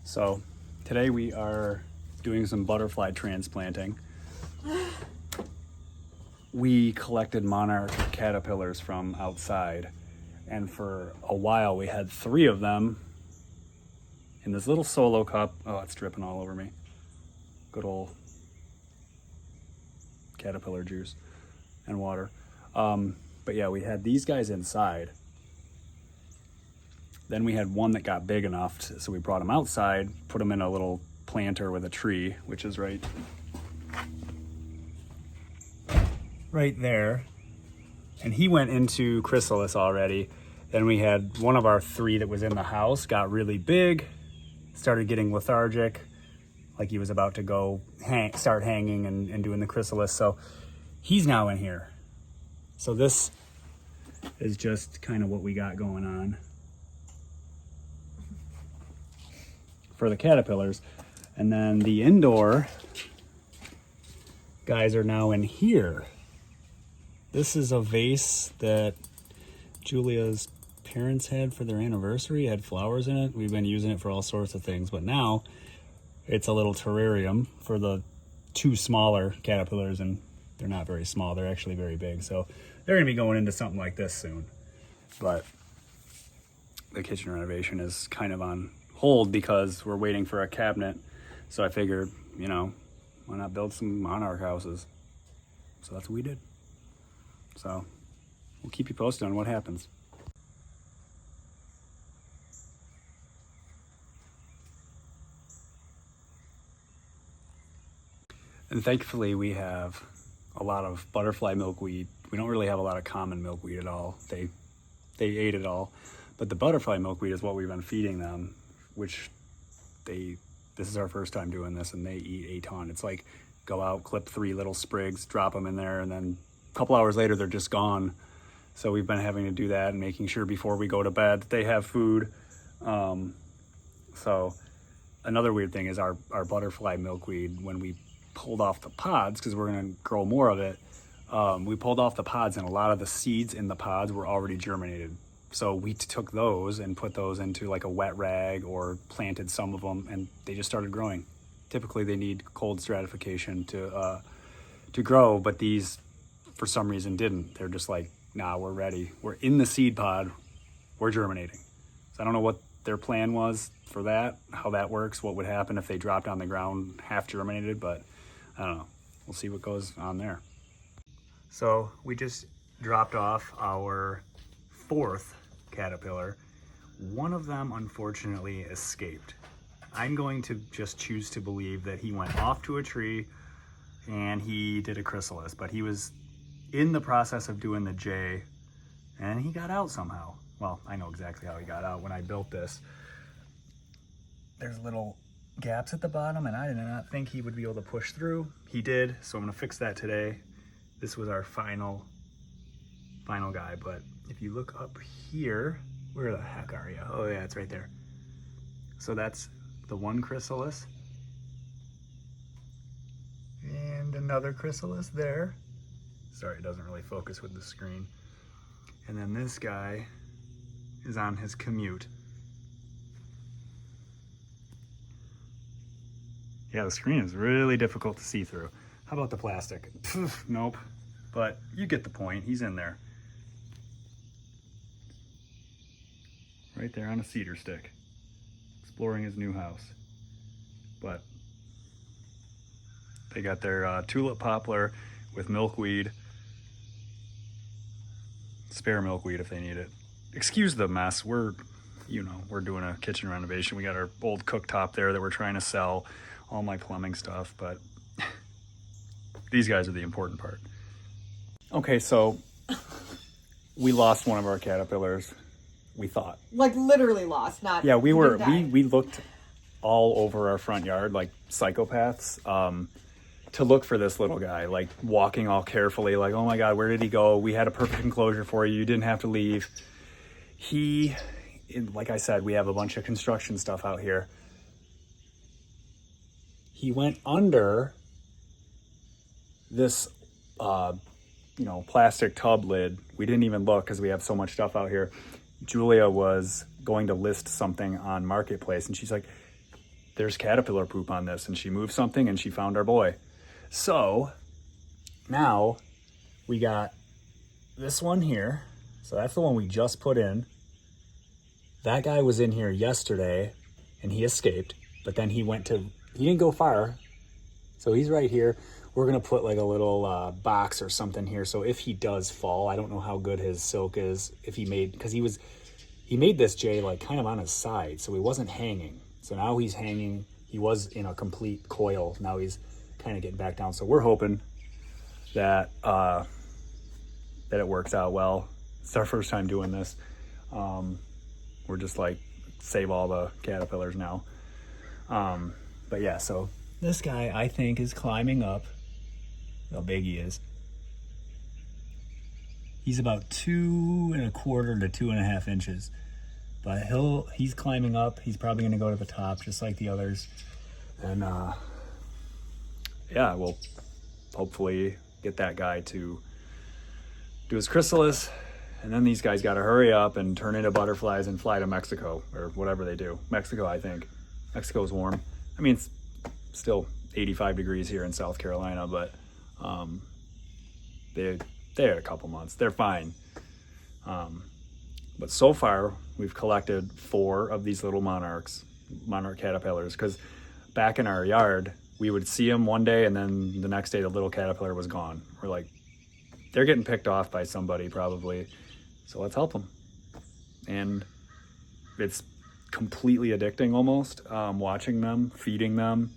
So today we are doing some butterfly transplanting. We collected monarch caterpillars from outside, and for a while we had 3 of them in this little solo cup. Oh, it's dripping all over me. Good old caterpillar juice and water. But yeah, we had these guys inside. Then we had one that got big enough, so we brought him outside, put him in a little planter with a tree, which is right there. And he went into chrysalis already. Then we had one of our 3 that was in the house, got really big, started getting lethargic, like he was about to go start hanging and doing the chrysalis. So he's now in here. So this is just kind of what we got going on for the caterpillars. And then the indoor guys are now in here. This is a vase that Julia's parents had for their anniversary. It had flowers in it. We've been using it for all sorts of things, but now it's a little terrarium for the 2 smaller caterpillars, and they're not very small. They're actually very big. So they're gonna be going into something like this soon. But the kitchen renovation is kind of on hold because we're waiting for a cabinet. So I figured, why not build some monarch houses? So that's what we did. So we'll keep you posted on what happens. And thankfully we have a lot of butterfly milkweed. We don't really have a lot of common milkweed at all. They ate it all. But the butterfly milkweed is what we've been feeding them, which this is our first time doing this, and they eat a ton. It's like go out, clip 3 little sprigs, drop them in there, and then a couple hours later they're just gone. So we've been having to do that and making sure before we go to bed that they have food. So another weird thing is our butterfly milkweed, when we pulled off the pods, because we're going to grow more of it, we pulled off the pods, and a lot of the seeds in the pods were already germinated. So we took those and put those into like a wet rag or planted some of them, and they just started growing. Typically they need cold stratification to grow, but these for some reason didn't. They're just like, nah, we're ready. We're in the seed pod, we're germinating. So I don't know what their plan was for that, how that works, what would happen if they dropped on the ground half germinated, but I don't know. We'll see what goes on there. So we just dropped off our 4th caterpillar. One of them unfortunately escaped. I'm going to just choose to believe that he went off to a tree and he did a chrysalis, but he was in the process of doing the J and he got out somehow. Well, I know exactly how he got out. When I built this, there's little gaps at the bottom, and I did not think he would be able to push through. He did, so I'm gonna fix that today. This was our final guy, but if you look up here, where the heck are you? Oh yeah, it's right there. So that's the one chrysalis. And another chrysalis there. Sorry, it doesn't really focus with the screen. And then this guy is on his commute. Yeah, the screen is really difficult to see through. How about the plastic? Nope, but you get the point. He's in there. Right there on a cedar stick, exploring his new house. But they got their tulip poplar with milkweed, spare milkweed if they need it. Excuse the mess. We're doing a kitchen renovation. We got our old cooktop there that we're trying to sell, all my plumbing stuff, but these guys are the important part. Okay, so we lost one of our caterpillars, we thought. Like literally lost, not... Yeah, we looked all over our front yard like psychopaths to look for this little guy, like walking all carefully, like, oh my God, where did he go? We had a perfect enclosure for you. You didn't have to leave. Like I said, we have a bunch of construction stuff out here. He went under this, plastic tub lid. We didn't even look because we have so much stuff out here. Julia was going to list something on Marketplace, and she's like, there's caterpillar poop on this, and she moved something and she found our boy. So now we got this one here. So that's the one we just put in. That guy was in here yesterday and he escaped, but then he didn't go far. So he's right here. We're gonna put like a little box or something here. So if he does fall, I don't know how good his silk is. If he made this Jay like kind of on his side, so he wasn't hanging. So now he's hanging. He was in a complete coil. Now he's kind of getting back down. So we're hoping that it works out well. It's our first time doing this. We're just like save all the caterpillars now. But yeah, so this guy I think is climbing up. How big he is. He's about 2¼ to 2½ inches. But he's climbing up. He's probably gonna go to the top just like the others. And yeah, we'll hopefully get that guy to do his chrysalis. And then these guys gotta hurry up and turn into butterflies and fly to Mexico or whatever they do. Mexico, I think. Mexico's warm. I mean, it's still 85 degrees here in South Carolina, but they had a couple months. They're fine. But so far, we've collected 4 of these little monarch caterpillars, because back in our yard, we would see them one day and then the next day the little caterpillar was gone. We're like, they're getting picked off by somebody probably, so let's help them. And it's completely addicting almost, watching them, feeding them.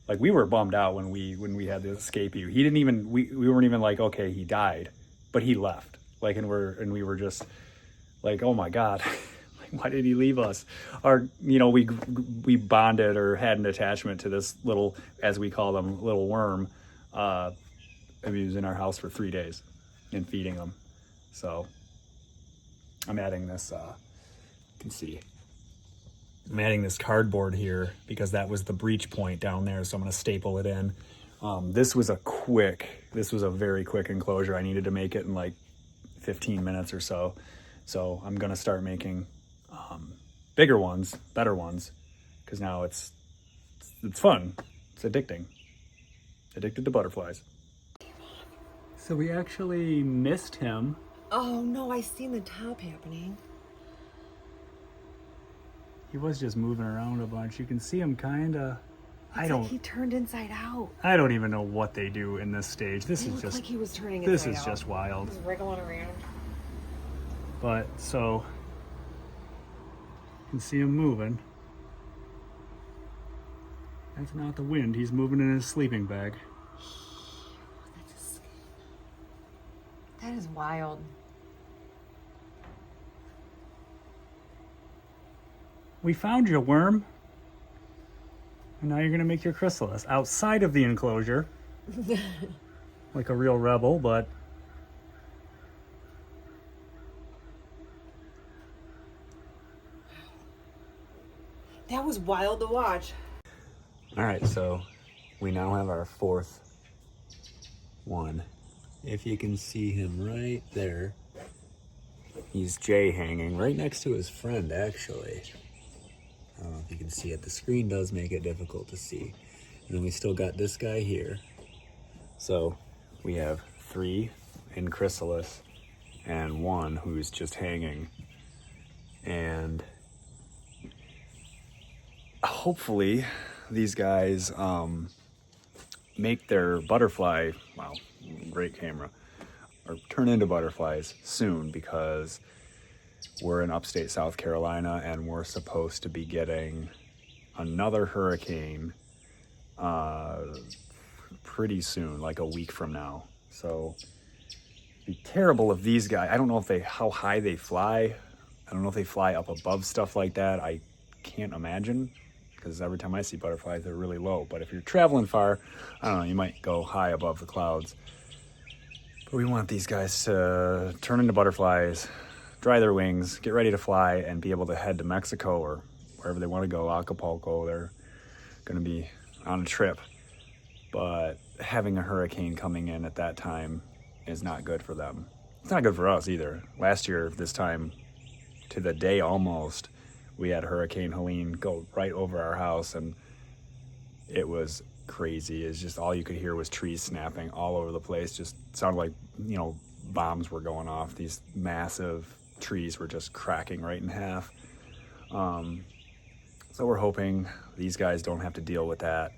Like, we were bummed out when we had to escape you. He didn't even, we weren't even like, okay, he died, but he left. Like, and we were just like, oh my God, like, why did he leave us? Or, you know, we bonded or had an attachment to this little, as we call them, little worm. He was in our house for 3 days and feeding him. So I'm adding this, you can see, I'm adding this cardboard here because that was the breach point down there. So I'm going to staple it in. This was a very quick enclosure. I needed to make it in like 15 minutes or so. So I'm going to start making bigger ones, better ones, because now it's fun. It's addicting. Addicted to butterflies. So we actually missed him. Oh no, I seen the top happening. He was just moving around a bunch. You can see him kind of. He turned inside out. I don't even know what they do in this stage. This is just. Like he was turning this inside is out. just wild. He was wriggling around. But so you can see him moving. That's not the wind. He's moving in his sleeping bag. That is wild. We found you, worm. And now you're gonna make your chrysalis outside of the enclosure. Like a real rebel, but that was wild to watch. all right, so we now have our 4th one. If you can see him right there, he's Jay hanging right next to his friend, actually. I don't know if you can see it. The screen does make it difficult to see. And then we still got this guy here. So we have 3 in chrysalis and 1 who's just hanging. And hopefully these guys make their butterfly, wow, great camera, or turn into butterflies soon, because we're in upstate South Carolina and we're supposed to be getting another hurricane pretty soon, like a week from now. So it'd be terrible if these guys, I don't know how high they fly. I don't know if they fly up above stuff like that. I can't imagine, because every time I see butterflies, they're really low. But if you're traveling far, I don't know, you might go high above the clouds. But we want these guys to turn into butterflies, dry their wings, get ready to fly, and be able to head to Mexico or wherever they want to go, Acapulco. They're going to be on a trip. But having a hurricane coming in at that time is not good for them. It's not good for us either. Last year, this time, to the day almost, we had Hurricane Helene go right over our house, and it was crazy. It's just all you could hear was trees snapping all over the place. Just sounded like, you know, bombs were going off. These massive trees were just cracking right in half. So we're hoping these guys don't have to deal with that,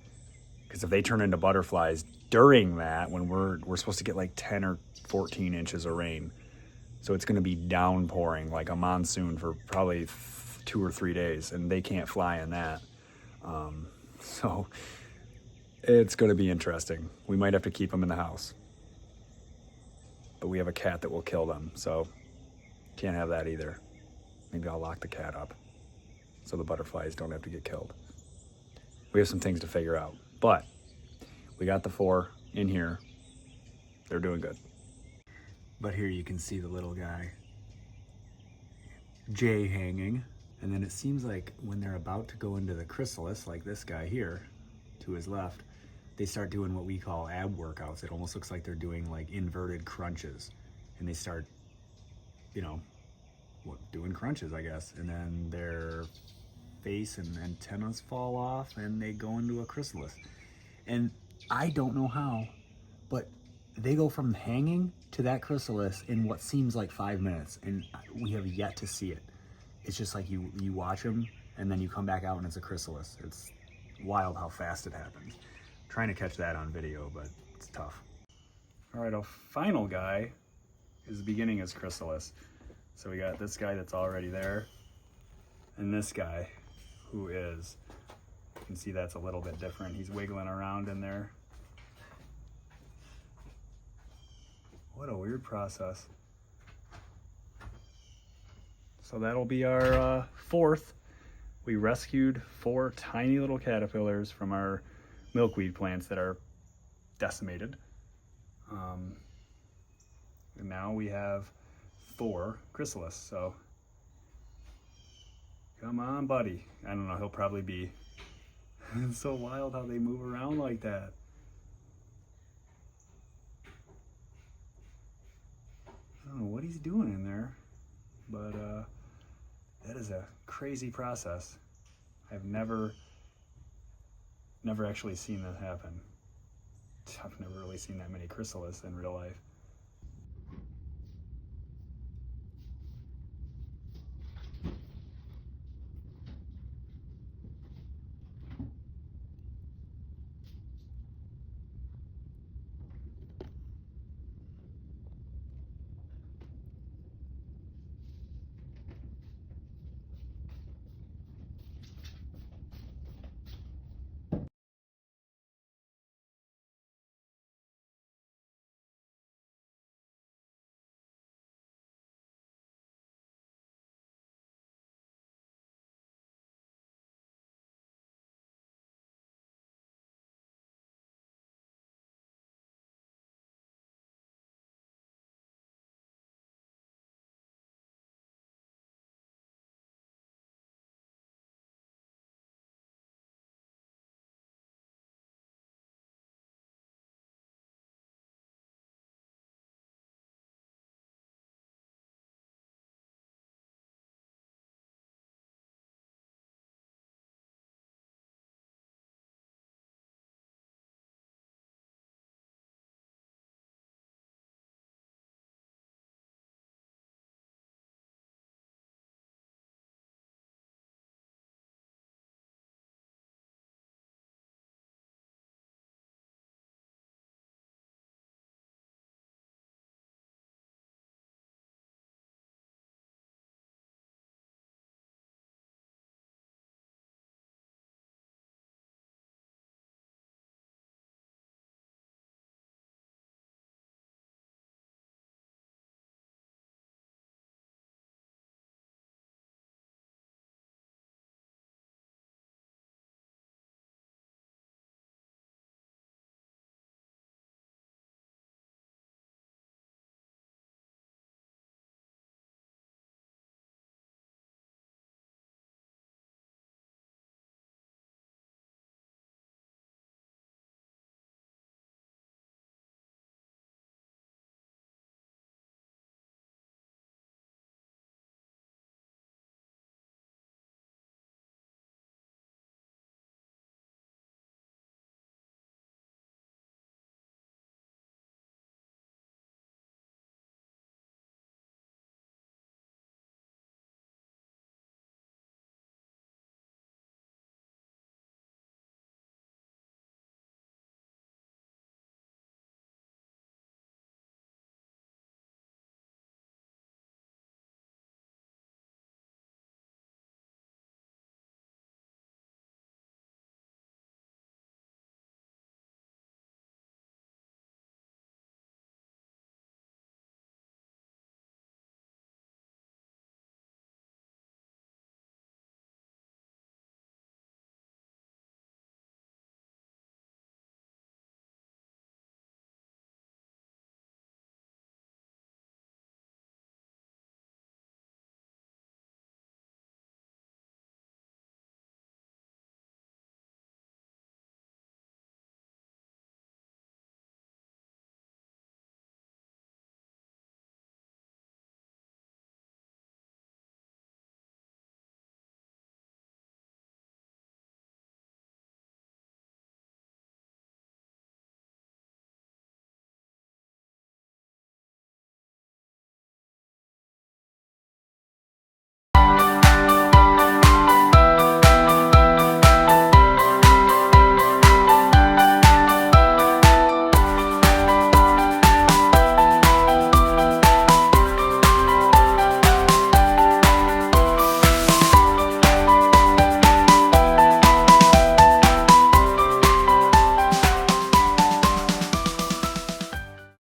because if they turn into butterflies during that, when we're supposed to get like 10 or 14 inches of rain, so it's going to be downpouring like a monsoon for probably 2 or 3 days, and they can't fly in that. So it's going to be interesting. We might have to keep them in the house, but we have a cat that will kill them, so can't have that either. Maybe I'll lock the cat up so the butterflies don't have to get killed. We have some things to figure out, but we got the 4 in here. They're doing good. But here you can see the little guy, Jay, hanging. And then it seems like when they're about to go into the chrysalis, like this guy here to his left, they start doing what we call ab workouts. It almost looks like they're doing like inverted crunches. And they start, you know, doing crunches, I guess. And then their face and antennas fall off and they go into a chrysalis. And I don't know how, but they go from hanging to that chrysalis in what seems like 5 minutes, and we have yet to see it. It's just like you watch them and then you come back out and it's a chrysalis. It's wild how fast it happens. I'm trying to catch that on video, but it's tough. All right, our final guy is beginning his chrysalis. So we got this guy that's already there, and this guy who is, you can see that's a little bit different. He's wiggling around in there. What a weird process. So that'll be our 4th. We rescued 4 tiny little caterpillars from our milkweed plants that are decimated. And now we have 4 chrysalis, so come on, buddy. I don't know, he'll probably be, it's so wild how they move around like that. I don't know what he's doing in there, but that is a crazy process. I've never actually seen that happen. I've never really seen that many chrysalis in real life.